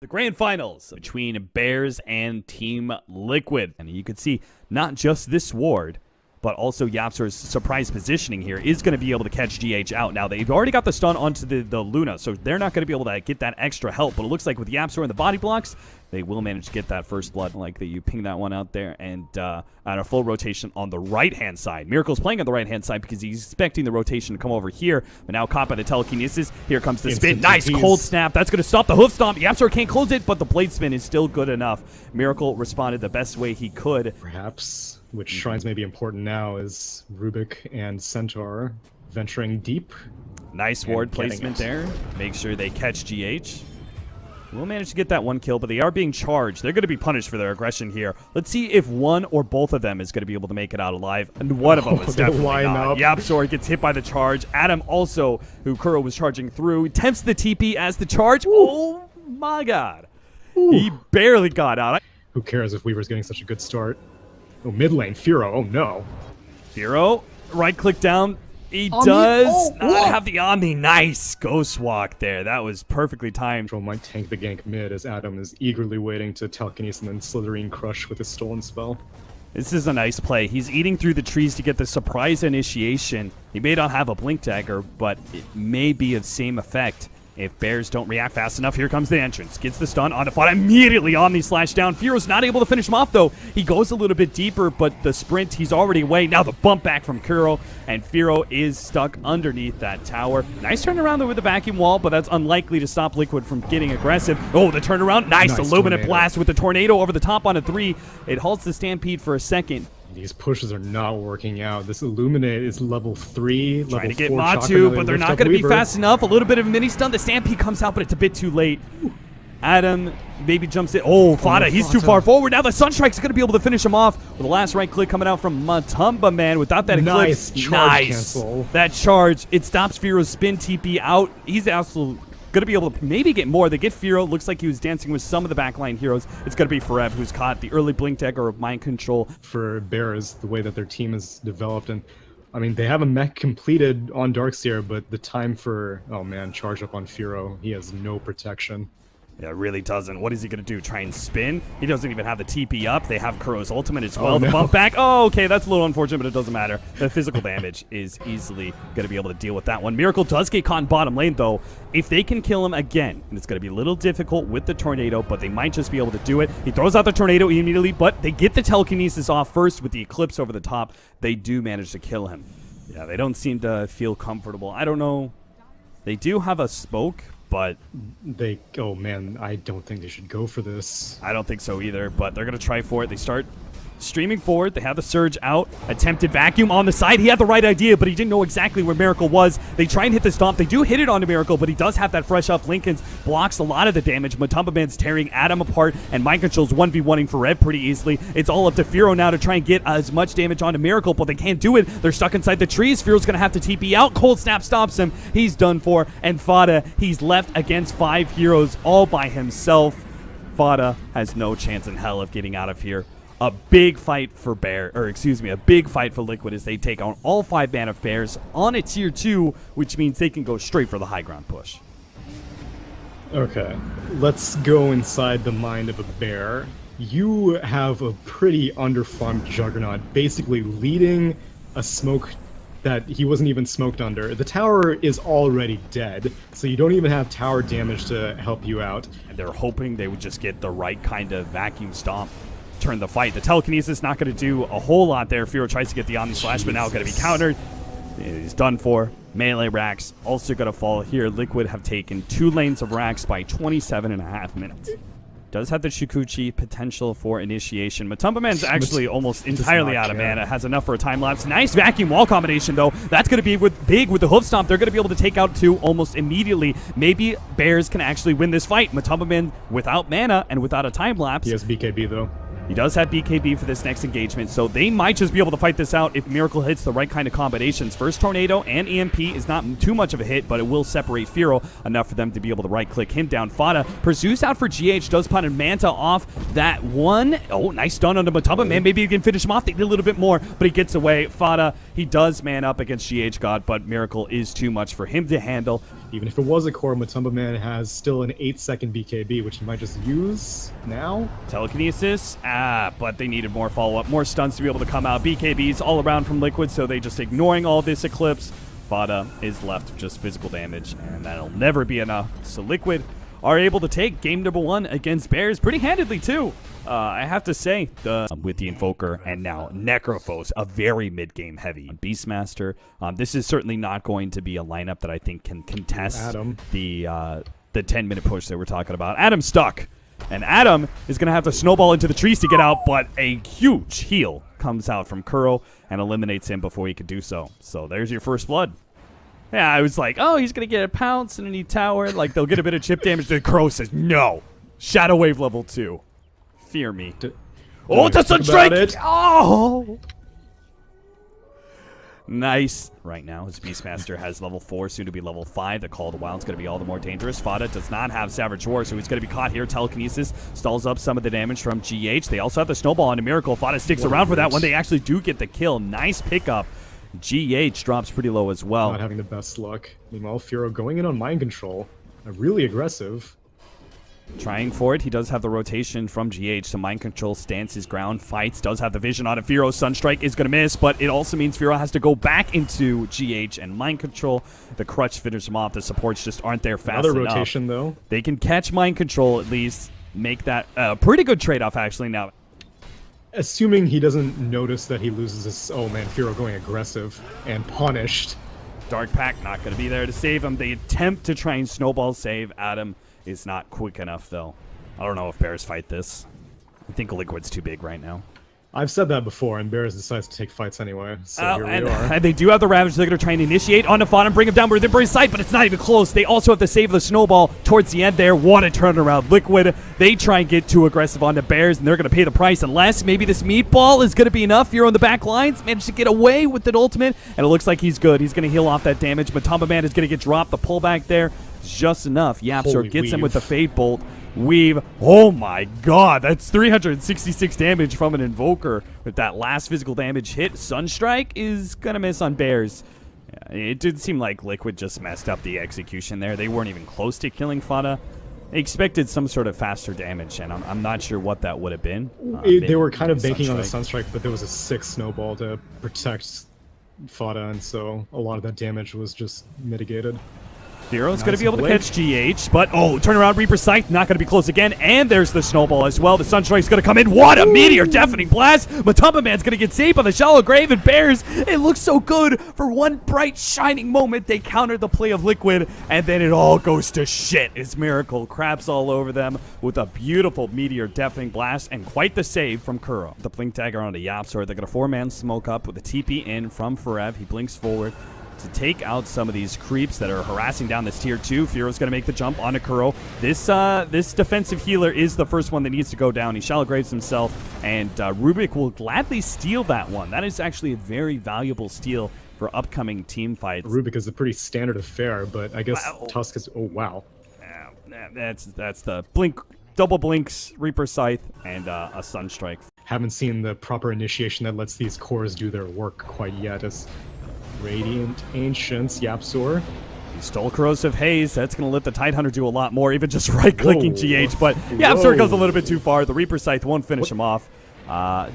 The grand finals between Bears and Team Liquid. And you can see not just this ward, but also YapzOr's surprise positioning here is going to be able to catch GH out. Now, they've already got the stun onto the Luna, so they're not going to be able to get that extra help. But it looks like with YapzOr and the body blocks, they will manage to get that first blood. Like that, you ping that one out there, and on a full rotation on the right-hand side. Miracle's playing on the right-hand side because he's expecting the rotation to come over here, but now caught by the telekinesis. Here comes the spin. Nice cold snap. That's going to stop the hoof stomp. YapzOr can't close it, but the blade spin is still good enough. Miracle responded the best way he could. Perhaps, which shrines may be important now, is Rubik and Centaur venturing deep. Nice ward placement there. Make sure they catch GH. We'll manage to get that one kill, but they are being charged. They're going to be punished for their aggression here. Let's see if one or both of them is going to be able to make it out alive. And one of them is definitely not. YapzOr gets hit by the charge. Adam also, who Kuro was charging through, attempts the TP as the charge. Ooh. Oh my god. Ooh. He barely got out. Who cares if Weaver's getting such a good start? Oh, mid lane, Firo. Oh no. Firo, right click down. He does not have the Omni. Nice ghost walk there. That was perfectly timed. Troll might tank the gank mid as Adam is eagerly waiting to telekinesis and then Slitherine crush with his stolen spell. This is a nice play. He's eating through the trees to get the surprise initiation. He may not have a blink dagger, but it may be of same effect if Bears don't react fast enough. Here comes the entrance. Gets the stun onto Fada. Immediately Omni slash down. Firo's not able to finish him off, though. He goes a little bit deeper, but the sprint, he's already away. Now the bump back from Kuro, and Firo is stuck underneath that tower. Nice turnaround there with the vacuum wall, but that's unlikely to stop Liquid from getting aggressive. Oh, the turnaround. Nice Illuminate blast with the tornado over the top on a 3. It halts the Stampede for a second. These pushes are not working out. This Illuminate is level 3, level 4. Trying to get Matu, but they're not going to be fast enough. A little bit of a mini stun. The Stampede comes out, but it's a bit too late. Adam maybe jumps in. Oh, Fada, he's too far forward. Now the Sunstrike's going to be able to finish him off with the last right click coming out from Matumba, man. Without that eclipse. Nice cancel. That charge. It stops Firo's spin TP out. He's absolutely going to be able to maybe get more. They get Firo. Looks like he was dancing with some of the backline heroes. It's going to be Forev, who's caught the early blink dagger of mind control. For Bears, the way that their team is developed, and I mean, they have a mech completed on Darkseer, but the time for, oh man, charge up on Firo, he has no protection. Yeah, it really doesn't. What is he going to do? Try and spin? He doesn't even have the TP up. They have Kuro's ultimate as well. The bump back. Oh, okay, that's a little unfortunate, but it doesn't matter. The physical damage is easily going to be able to deal with that one. Miracle does get caught in bottom lane, though. If they can kill him again, and it's going to be a little difficult with the tornado, but they might just be able to do it. He throws out the tornado immediately, but they get the telekinesis off first with the eclipse over the top. They do manage to kill him. Yeah, they don't seem to feel comfortable. I don't know. They do have a smoke, but oh man, I don't think they should go for this. I don't think so either, but they're going to try for it. They start streaming forward. They have the surge out. Attempted vacuum on the side. He had the right idea, but he didn't know exactly where Miracle was. They try and hit the stomp. They do hit it onto Miracle, but he does have that fresh up. Lincoln's blocks a lot of the damage. Matumba Man's tearing Adam apart, and Mind Control's 1v1ing for Red pretty easily. It's all up to Firo now to try and get as much damage onto Miracle, but they can't do it. They're stuck inside the trees. Firo's going to have to TP out. Cold Snap stops him. He's done for, and Fada, he's left against 5 heroes all by himself. Fada has no chance in hell of getting out of here. A big fight for a big fight for Liquid as they take on all 5 man of Bears on a tier 2, which means they can go straight for the high ground push. Okay, let's go inside the mind of a bear. You have a pretty underfarmed Juggernaut, basically leading a smoke that he wasn't even smoked under. The tower is already dead, so you don't even have tower damage to help you out. And they're hoping they would just get the right kind of vacuum stomp. Turn the fight. The telekinesis not going to do a whole lot there. Firo tries to get the Omni Slash, but now going to be countered. He's done for. Melee racks also going to fall here. Liquid have taken 2 lanes of racks by 27.5 minutes. Does have the Shukuchi potential for initiation. Matumba Man's actually almost entirely out of mana. Has enough for a time lapse. Nice vacuum wall combination, though. That's going to be big with the hoof stomp. They're going to be able to take out 2 almost immediately. Maybe Bears can actually win this fight. Matumba Man without mana and without a time lapse. He has BKB, though. He does have BKB for this next engagement, so they might just be able to fight this out if Miracle hits the right kind of combinations. First Tornado and EMP is not too much of a hit, but it will separate Firo enough for them to be able to right-click him down. Fada pursues out for GH, does punish Manta off that one. Oh, nice stun onto Matumba Man. Maybe he can finish him off. They need a little bit more, but he gets away. Fada, he does man up against GH God, but Miracle is too much for him to handle. Even if it was a core, Matumba Man has still an 8-second BKB, which he might just use now. Telekinesis, but they needed more follow-up, more stuns to be able to come out. BKBs all around from Liquid, so they just ignoring all this Eclipse. Fada is left with just physical damage, and that'll never be enough. So Liquid are able to take game number 1 against Bears pretty handedly, too. I have to say, with the Invoker and now Necrophos, a very mid-game heavy Beastmaster. This is certainly not going to be a lineup that I think can contest Adam. the 10-minute push that we're talking about. Adam's stuck, and Adam is going to have to snowball into the trees to get out, but a huge heal comes out from Kuro and eliminates him before he could do so. So there's your first blood. Yeah, I was like, oh, he's going to get a pounce and a knee tower. Like, they'll get a bit of chip damage. Then Kuro says, no. Shadow Wave level 2. Fear me. Oh, it's a Sunstrike! Oh! Nice. Right now, his Beastmaster has level 4, soon to be level 5. The Call of the Wild's going to be all the more dangerous. Fada does not have Savage Roar, so he's going to be caught here. Telekinesis stalls up some of the damage from GH. They also have the Snowball onto Miracle. Fada sticks around for that one. They actually do get the kill. Nice pickup. GH drops pretty low as well. Not having the best luck. Meanwhile, Firo going in on Mind Control. Really aggressive. Trying for it. He does have the rotation from GH, so Mind Control stands his ground, fights, does have the vision on it. Firo Sunstrike is going to miss, but it also means Firo has to go back into GH and Mind Control. The crutch finishes him off. The supports just aren't there fast enough. Another rotation, though. They can catch Mind Control at least, make that a pretty good trade-off, actually, now. Assuming he doesn't notice that he loses his... Oh, man, Firo going aggressive and punished. Dark Pack not going to be there to save him. They attempt to try and snowball save Adam. Is not quick enough, though. I don't know if Bears fight this. I think Liquid's too big right now. I've said that before, and Bears decides to take fights anyway, so here we are. And they do have the Ravage. They're going to try and initiate on the Fada and bring him down within Bears' sight, but it's not even close. They also have to save the Snowball towards the end there. What a turnaround. Liquid, they try and get too aggressive on the Bears, and they're going to pay the price unless maybe this Meatball is going to be enough. You're on the back lines, managed to get away with an ultimate, and it looks like he's good. He's going to heal off that damage. Matumba Man is going to get dropped. The pullback there is just enough. Yapsor gets him with the Fade Bolt. Weave. Oh my god, that's 366 damage from an Invoker with that last physical damage hit. Sunstrike is gonna miss on Bears. Yeah, it did seem like Liquid just messed up the execution there. They weren't even close to killing Fada. They expected some sort of faster damage, and I'm not sure what that would have been. They were kind of banking on the Sunstrike, but there was a 6 snowball to protect Fada, and so a lot of that damage was just mitigated. Firo's going to be able to catch GH, but turnaround Reaper Scythe, not going to be close again, and there's the Snowball as well. The Sunstrike's going to come in. What a meteor deafening blast! Matumba Man's going to get saved by the Shallow Grave, and Bears, it looks so good. For one bright, shining moment, they counter the play of Liquid, and then it all goes to shit as Miracle crabs all over them with a beautiful meteor deafening blast, and quite the save from Kuro. The Blink Dagger on the Yapsor. They're going to 4-man smoke up with a TP in from Forev. He blinks forward to take out some of these creeps that are harassing down this tier 2. Firo's going to make the jump onto Kuro. This defensive healer is the first one that needs to go down. He shallow graves himself, and Rubik will gladly steal that one. That is actually a very valuable steal for upcoming team fights. Rubik is a pretty standard affair, but I guess Tusk is... Oh, wow. That's the blink, double blinks, Reaper Scythe, and a Sunstrike. Haven't seen the proper initiation that lets these cores do their work quite yet. As Radiant Ancients, Yapsor. He stole Corrosive Haze. That's going to let the Tidehunter do a lot more, even just right-clicking GH. But Yapsor goes a little bit too far. The Reaper Scythe won't finish him off.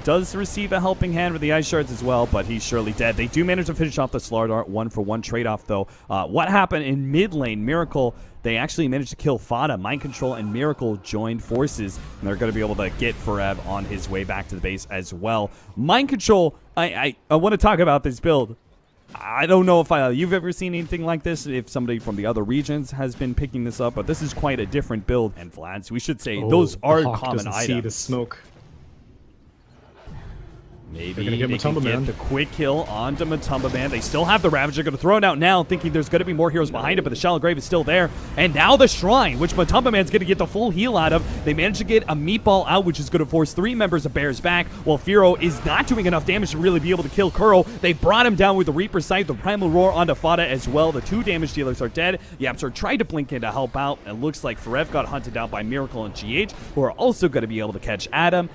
Does receive a helping hand with the Ice Shards as well, but he's surely dead. They do manage to finish off the Slard Art 1-for-1 trade-off, though. What happened in mid lane? Miracle, they actually managed to kill Fada. Mind Control and Miracle joined forces, and they're going to be able to get Forev on his way back to the base as well. Mind Control, I want to talk about this build. I don't know if you've ever seen anything like this, if somebody from the other regions has been picking this up, but this is quite a different build. And Vlads, we should say, those are common items. See the smoke. Maybe they can get the quick kill onto Matumba Man. They still have the Ravager. Going to throw it out now, thinking there's going to be more heroes behind it, but the Shallow Grave is still there. And now the Shrine, which Matumba Man's going to get the full heal out of. They managed to get a Meatball out, which is going to force 3 members of Bears back, while Firo is not doing enough damage to really be able to kill Kuro. They brought him down with the Reaper Scythe, the Primal Roar onto Fada as well. The 2 damage dealers are dead. Yapsor tried to blink in to help out. It looks like Forev got hunted down by Miracle and GH, who are also going to be able to catch Adam.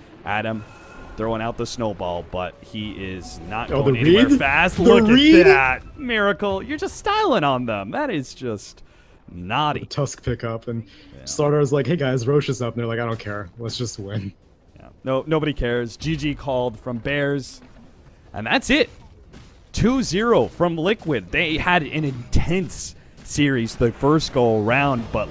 Throwing out the Snowball, but he is not going anywhere fast. Look at that. Miracle, you're just styling on them. That is just Naughty. Tusk pickup, and Stardar's like, hey guys, Roche is up, and they're like, I don't care, let's just win. Yeah. No, nobody cares. GG called from Bears. And that's it. 2-0 from Liquid. They had an intense series the first go around, but